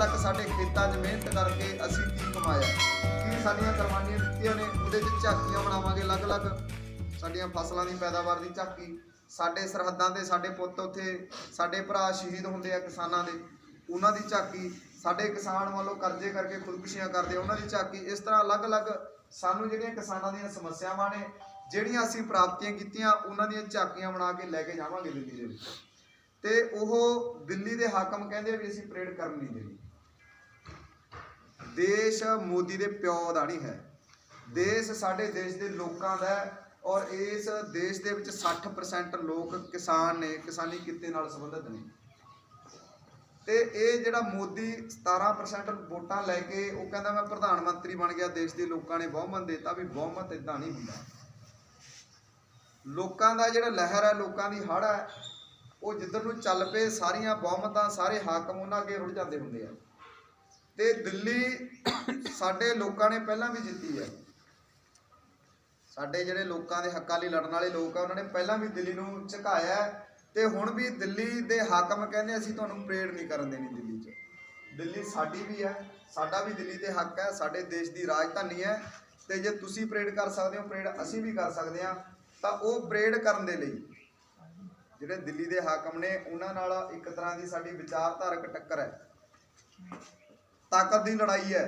तक साडे खेतां 'च मेहनत करके असीं की कमाया, की साडीਆਂ कुर्बानीਆਂ दित्तिਆਂ ने, ਉਹਦੇ 'ਚ ਝਾਕੀਆਂ ਬਣਾਵਾਂਗੇ अलग-अलग साडीਆਂ फसलों की पैदावार की झाकी। साडे सरहदां ते साडे पुत्त उत्थे साडे भरा शहीद हुंदे आ किसानां दे, उन्हां दी झाकी। साडे किसान मान लो कर्जे करके खुदकुशियां करदे, उन्हां दी झाकी। इस तरह अलग-अलग सानूं जिहड़ियां किसानां दीयां समस्यावां ने, जिहड़ियां असीं प्राप्तियां कीतियां, उन्हां दीयां झाकीਆਂ बना के लैके जावांगे दिल्ली दे विच। ते ओह दिल्ली दे हाकम कहंदे भी असीं परेड करन नहीं देनी। देश मोदी दे प्यो दा नहीं है, देश साडे देश दे लोकां दा है। और इस देश दे विच 60% लोग किसान ने, किसानी किते नाल संबंधित ने। ते ये जिहड़ा मोदी 17% वोटां लैके वो कहंदा मैं प्रधानमंत्री बन गया, देश दे लोकां ने बहुमत देता, भी बहुमत इदां नहीं हुंदा। लोकां दा जिहड़ा लहर है, लोकां दी हड़ है, वो जिधर नूं चल पे सारियां बहुमतां सारे हाकम उन्हां अगे रुड़ जांदे हुंदे आ। ते दिल्ली साडे लोकां ने पहलां भी जित्ती है। साडे जिहड़े लोकां दे हक्कां लई लड़न वाले लोक आ, उन्हां ने पहलां भी दिल्ली नूं झुकाया है। ते हुण भी दिल्ली दे हाकम कहंदे असीं तुहानूं परेड नहीं करन देनी दिल्ली 'च। दिल्ली साडी भी है, साडा भी दिल्ली ते हक है, साडे देश दी राजधानी है। ते जे तुसीं परेड कर सकदे हो, परेड असीं भी कर सकदे हां। तां ओह परेड करन दे लई जिहड़े दिल्ली दे हाकम ने, उन्हां नाल एक तरह की साडी विचारधारक टक्कर है, ताकत की लड़ाई है।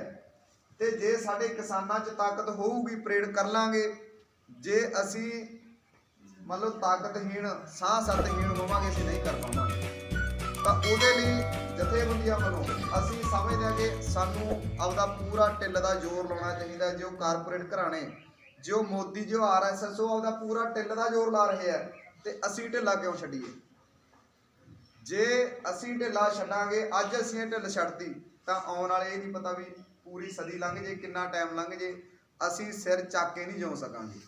ते जे साडे किसानां 'च ताकत होऊगी, परेड कर लांगे। जे असी मान लो ताकतहीन साह सतहीन होवांगे, असीं नहीं कर पावांगे। तो उहदे लई जथेबंदियां वालों असीं समझदे हां कि सानूं आपदा पूरा ढिੱਲ दा जोर लाउणा चाहीदा। जो कारपोरेट घराणे, जो मोदी, जो RSS, वो आपदा पूरा ढिੱਲ दा जोर ला रहे हैं। तो असीं ढिੱला क्यों छड्डीए? जे असीं ढिੱला छड्डांगे, अज असीं ये ढिੱਲ छड्डती, तां आउण वाले ये नहीं पता भी पूरी सदी लंघ जे, कितना टाइम लंघ जे, असीं सिर चक के नहीं जिउं सकांगे।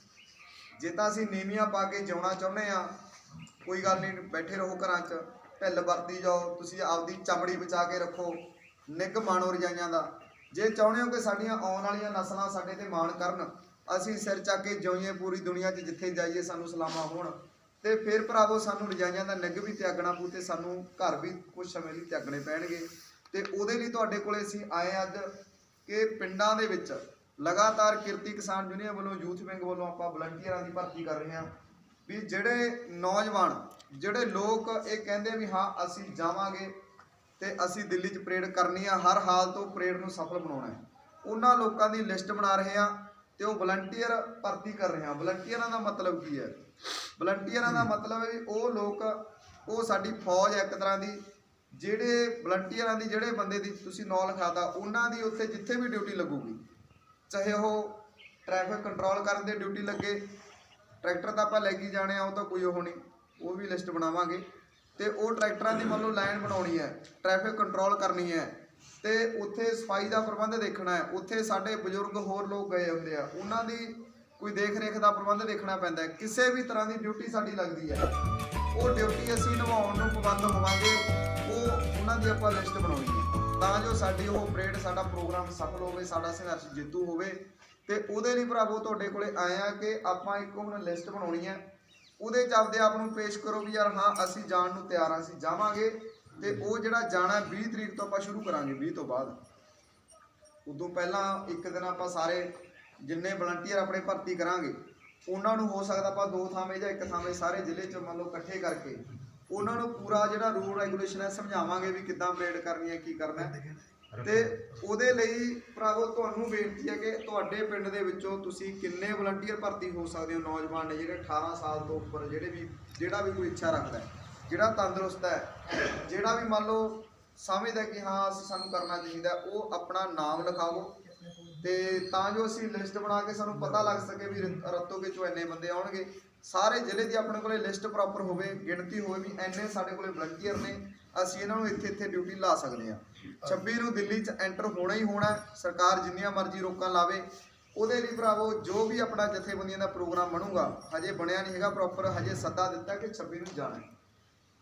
जे तां असीं नीवियां पा के जिउणा चाहुंदे आ, कोई गल नहीं, बैठे रहो घरां 'च, ढिੱਲ वरती जाओ, तुसीं आपदी चमड़ी बचा के रखो, निग माणो रजाइयां दा। जे चाहुंदे हो कि साडीਆਂ आउण वालीਆਂ नस्लां साडे ते माण करन, असीं सिर चक के जिउईए पूरी दुनिया 'ਚ, जिथे जाइए सानूं सलामां होण, ते फिर भरावो सानूं रजाइयां दा निग भी त्यागना पऊ, ते सानूं घर भी कुछ समय ਲਈ त्यागने पैणगे। ते ਉਹਦੇ ਲਈ ਤੁਹਾਡੇ ਕੋਲੇ ਅਸੀਂ ਆਏ ਅੱਜ कि पिंडां दे विच लगातार किरती किसान यूनियन वालों, यूथ विंग वालों आपां वलंटियरां की भर्ती कर रहे हैं। भी जिहड़े नौजवान, जिहड़े लोग ये कहंदे भी हाँ असीं जावांगे ते असीं दिल्ली 'च परेड करनी है, हर हाल तो परेड नूं सफल बनाउणा है, उन्हां लोकां दी लिस्ट बना रहे हैं ते वो वलंटियर भर्ती कर रहे हैं। वलंटियरां दा मतलब की है? वलंटियरां दा मतलब है भी वो लोग, वो साडी फौज है एक तरह की। ਜਿਹੜੇ ਵਲੰਟੀਅਰਾਂ ਦੀ, ਜਿਹੜੇ ਬੰਦੇ ਦੀ ਤੁਸੀਂ ਨਾਂ ਲਿਖਾਤਾ, ਉਹਨਾਂ ਦੀ ਉੱਥੇ ਜਿੱਥੇ ਵੀ ਡਿਊਟੀ ਲੱਗੂਗੀ, ਚਾਹੇ ਉਹ ਟ੍ਰੈਫਿਕ ਕੰਟਰੋਲ ਕਰਨ ਦੇ ਡਿਊਟੀ ਲੱਗੇ, ਟਰੈਕਟਰ ਤਾਂ ਆਪਾਂ ਲੈ ਕੇ ਜਾਣੇ ਆ, ਉਹ ਤਾਂ ਕੋਈ ਉਹ ਨਹੀਂ, ਉਹ ਵੀ ਲਿਸਟ ਬਣਾਵਾਂਗੇ। ਤੇ ਉਹ ਟਰੈਕਟਰਾਂ ਦੀ ਮੰਨ ਲਓ ਲਾਈਨ ਬਣਾਉਣੀ ਹੈ, ਟ੍ਰੈਫਿਕ ਕੰਟਰੋਲ ਕਰਨੀ ਹੈ, ਤੇ ਉੱਥੇ ਸਫਾਈ ਦਾ ਪ੍ਰਬੰਧ ਦੇਖਣਾ ਹੈ। ਉੱਥੇ ਸਾਡੇ ਬਜ਼ੁਰਗ ਹੋਰ ਲੋਕ ਗਏ ਹੁੰਦੇ ਆ, ਉਹਨਾਂ ਦੀ ਕੋਈ ਦੇਖ ਰੇਖ ਦਾ ਪ੍ਰਬੰਧ ਦੇਖਣਾ ਪੈਂਦਾ ਹੈ। ਕਿਸੇ ਵੀ ਤਰ੍ਹਾਂ ਦੀ ਡਿਊਟੀ ਸਾਡੀ ਲੱਗਦੀ ਹੈ, ਉਹ ਡਿਊਟੀ ਅਸੀਂ ਨਿਭਾਉਣ ਨੂੰ ਪਾਬੰਦ ਹੋਵਾਂਗੇ। ਉਹ ਉਹਨਾਂ ਦੀ ਆਪਾਂ ਲਿਸਟ ਬਣਾਉਣੀ ਹੈ, ਤਾਂ ਜੋ ਸਾਡੀ ਉਹ ਪਰੇਡ, ਸਾਡਾ ਪ੍ਰੋਗਰਾਮ ਸਫਲ ਹੋਵੇ, ਸਾਡਾ ਸੰਘਰਸ਼ ਜੇਤੂ ਹੋਵੇ। ਤੇ ਉਹਦੇ ਲਈ ਭਰਾਵੋ ਤੁਹਾਡੇ ਕੋਲੇ ਆਏ ਆ ਕਿ ਆਪਾਂ ਇੱਕ ਹੁਣ ਲਿਸਟ ਬਣਾਉਣੀ ਹੈ, ਉਹਦੇ 'ਚ ਆਪਦੇ ਆਪ ਨੂੰ ਪੇਸ਼ ਕਰੋ ਵੀ ਯਾਰ ਹਾਂ ਅਸੀਂ ਜਾਣ ਨੂੰ ਤਿਆਰ ਹਾਂ, ਅਸੀਂ ਜਾਵਾਂਗੇ। ਤੇ ਉਹ ਜਿਹੜਾ ਜਾਣਾ 20 ਤਰੀਕ ਤੋਂ ਆਪਾਂ ਸ਼ੁਰੂ ਕਰਾਂਗੇ, 20 ਤੋਂ ਬਾਅਦ। ਉਦੋਂ ਪਹਿਲਾਂ ਇੱਕ ਦਿਨ ਆਪਾਂ ਸਾਰੇ ਜਿੰਨੇ ਵਲੰਟੀਅਰ ਆਪਣੇ ਭਰਤੀ ਕਰਾਂਗੇ, ਉਹਨਾਂ ਨੂੰ ਹੋ ਸਕਦਾ ਆਪਾਂ 2 ਥਾਵੇਂ ਜਾਂ 1 ਥਾਵੇਂ ਸਾਰੇ ਜ਼ਿਲ੍ਹੇ 'ਚ ਮੰਨ ਲਓ ਇਕੱਠੇ ਕਰਕੇ ਉਹਨਾਂ ਨੂੰ ਪੂਰਾ ਜਿਹੜਾ ਰੂਲ ਰੈਗੂਲੇਸ਼ਨ ਹੈ ਸਮਝਾਵਾਂਗੇ ਵੀ ਕਿੱਦਾਂ ਪਰੇਡ ਕਰਨੀ ਹੈ, ਕੀ ਕਰਨਾ ਹੈ। ਤੇ ਉਹਦੇ ਲਈ ਭਰਾਵੋ ਤੁਹਾਨੂੰ ਬੇਨਤੀ ਹੈ ਕਿ ਤੁਹਾਡੇ ਪਿੰਡ ਦੇ ਵਿੱਚੋਂ ਤੁਸੀਂ ਕਿੰਨੇ ਵਲੰਟੀਅਰ ਭਰਤੀ ਹੋ ਸਕਦੇ ਹੋ, ਨੌਜਵਾਨ ਨੇ ਜਿਹੜੇ 18 ਸਾਲ ਤੋਂ ਉੱਪਰ, ਜਿਹੜਾ ਵੀ ਕੋਈ ਇੱਛਾ ਰੱਖਦਾ ਹੈ, ਜਿਹੜਾ ਤੰਦਰੁਸਤ ਹੈ, ਜਿਹੜਾ ਵੀ ਮੰਨ ਲਓ ਸਮਝਦਾ ਕਿ ਹਾਂ ਅਸੀਂ ਸਾਨੂੰ ਕਰਨਾ ਚਾਹੀਦਾ, ਉਹ ਆਪਣਾ ਨਾਮ ਲਿਖਾਵੋ। ਤੇ ਤਾਂ ਜੋ ਅਸੀਂ ਲਿਸਟ ਬਣਾ ਕੇ ਸਾਨੂੰ ਪਤਾ ਲੱਗ ਸਕੇ ਵੀ ਰਤੋਗੇ 'ਚੋਂ ਇੰਨੇ ਬੰਦੇ ਆਉਣਗੇ। ਸਾਰੇ ਜ਼ਿਲ੍ਹੇ ਦੀ ਆਪਣੇ ਕੋਲੇ ਲਿਸਟ ਪ੍ਰੋਪਰ ਹੋਵੇ, ਗਿਣਤੀ ਹੋਵੇ ਵੀ ਇੰਨੇ ਸਾਡੇ ਕੋਲੇ ਵਲੰਟੀਅਰ ਨੇ, ਅਸੀਂ ਇਹਨਾਂ ਨੂੰ ਇੱਥੇ ਡਿਊਟੀ ਲਾ ਸਕਦੇ ਹਾਂ। 26 ਨੂੰ ਦਿੱਲੀ 'ਚ ਐਂਟਰ ਹੋਣਾ ਹੀ ਹੋਣਾ, ਸਰਕਾਰ ਜਿੰਨੀਆਂ ਮਰਜ਼ੀ ਰੋਕਾਂ ਲਾਵੇ। ਉਹਦੇ ਲਈ ਭਰਾਵੋ ਜੋ ਵੀ ਆਪਣਾ ਜਥੇਬੰਦੀਆਂ ਦਾ ਪ੍ਰੋਗਰਾਮ ਬਣੂਗਾ, ਹਜੇ ਬਣਿਆ ਨਹੀਂ ਹੈਗਾ ਪ੍ਰੋਪਰ, ਹਜੇ ਸੱਦਾ ਦਿੱਤਾ ਕਿ 26 ਨੂੰ ਜਾਣਾ।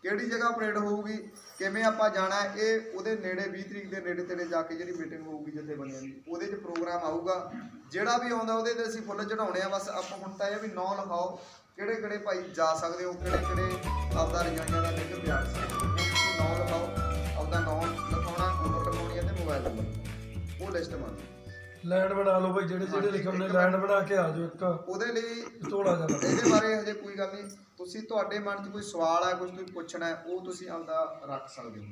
ਕਿਹੜੀ ਜਗ੍ਹਾ ਪਰੇਡ ਹੋਊਗੀ, ਕਿਵੇਂ ਆਪਾਂ ਜਾਣਾ, ਇਹ ਉਹਦੇ ਨੇੜੇ 20 ਤਰੀਕ ਦੇ ਨੇੜੇ ਤੇੜੇ ਜਾ ਕੇ ਜਿਹੜੀ ਮੀਟਿੰਗ ਹੋਊਗੀ ਜਥੇਬੰਦੀਆਂ ਦੀ, ਉਹਦੇ 'ਚ ਪ੍ਰੋਗਰਾਮ ਆਊਗਾ। ਜਿਹੜਾ ਵੀ ਆਉਂਦਾ ਉਹਦੇ 'ਤੇ ਅਸੀਂ ਫੁੱਲ ਚੜਾਉਣੇ ਆ। ਬਸ ਆਪਾਂ ਹੁਣ ਤਾਂ ਇਹ ਵੀ ਨਾਂ ਲਿਖਾਓ, ਕਿਹੜੇ ਕਿਹੜੇ ਭਾਈ ਜਾ ਸਕਦੇ ਹੋ, ਕਿਹੜੇ ਕਿਹੜੇ ਆਪਦਾ ਰਜਾਈਆਂ ਦਾ ਨਿੱਘ ਪਿਆਰ ਸਕਦੇ ਹੋ। ਤੁਸੀਂ ਨਾਂ ਲਿਖਾਓ, ਆਪਦਾ ਨਾਂ ਲਿਖਾਉਣਾ, ਉਮਰ ਲਿਖਾਉਣੀ ਹੈ ਤੇ ਆ ਜਾਊਗੀ, ਉਹ ਲਿਸਟ ਬਣ ਲੈਂਡ ਬਣਾ ਲਓ ਬਈ, ਜਿਹੜੇ ਜਿਹੜੇ ਲਿਖੇ ਹੁੰਦੇ ਲੈਂਡ ਬਣਾ ਕੇ ਆ ਜਾਓ ਇੱਕ ਉਹਦੇ ਲਈ। ਝੋਲਾ ਜਾਣਾ ਇਹਦੇ ਬਾਰੇ ਹਜੇ ਕੋਈ ਗੱਲ ਨਹੀਂ, ਤੁਸੀਂ ਤੁਹਾਡੇ ਮਨ 'ਚ ਕੋਈ ਸਵਾਲ ਹੈ, ਕੁਝ ਤੁਸੀਂ ਪੁੱਛਣਾ ਹੈ, ਉਹ ਤੁਸੀਂ ਆਪਦਾ ਰੱਖ ਸਕਦੇ ਹੋ।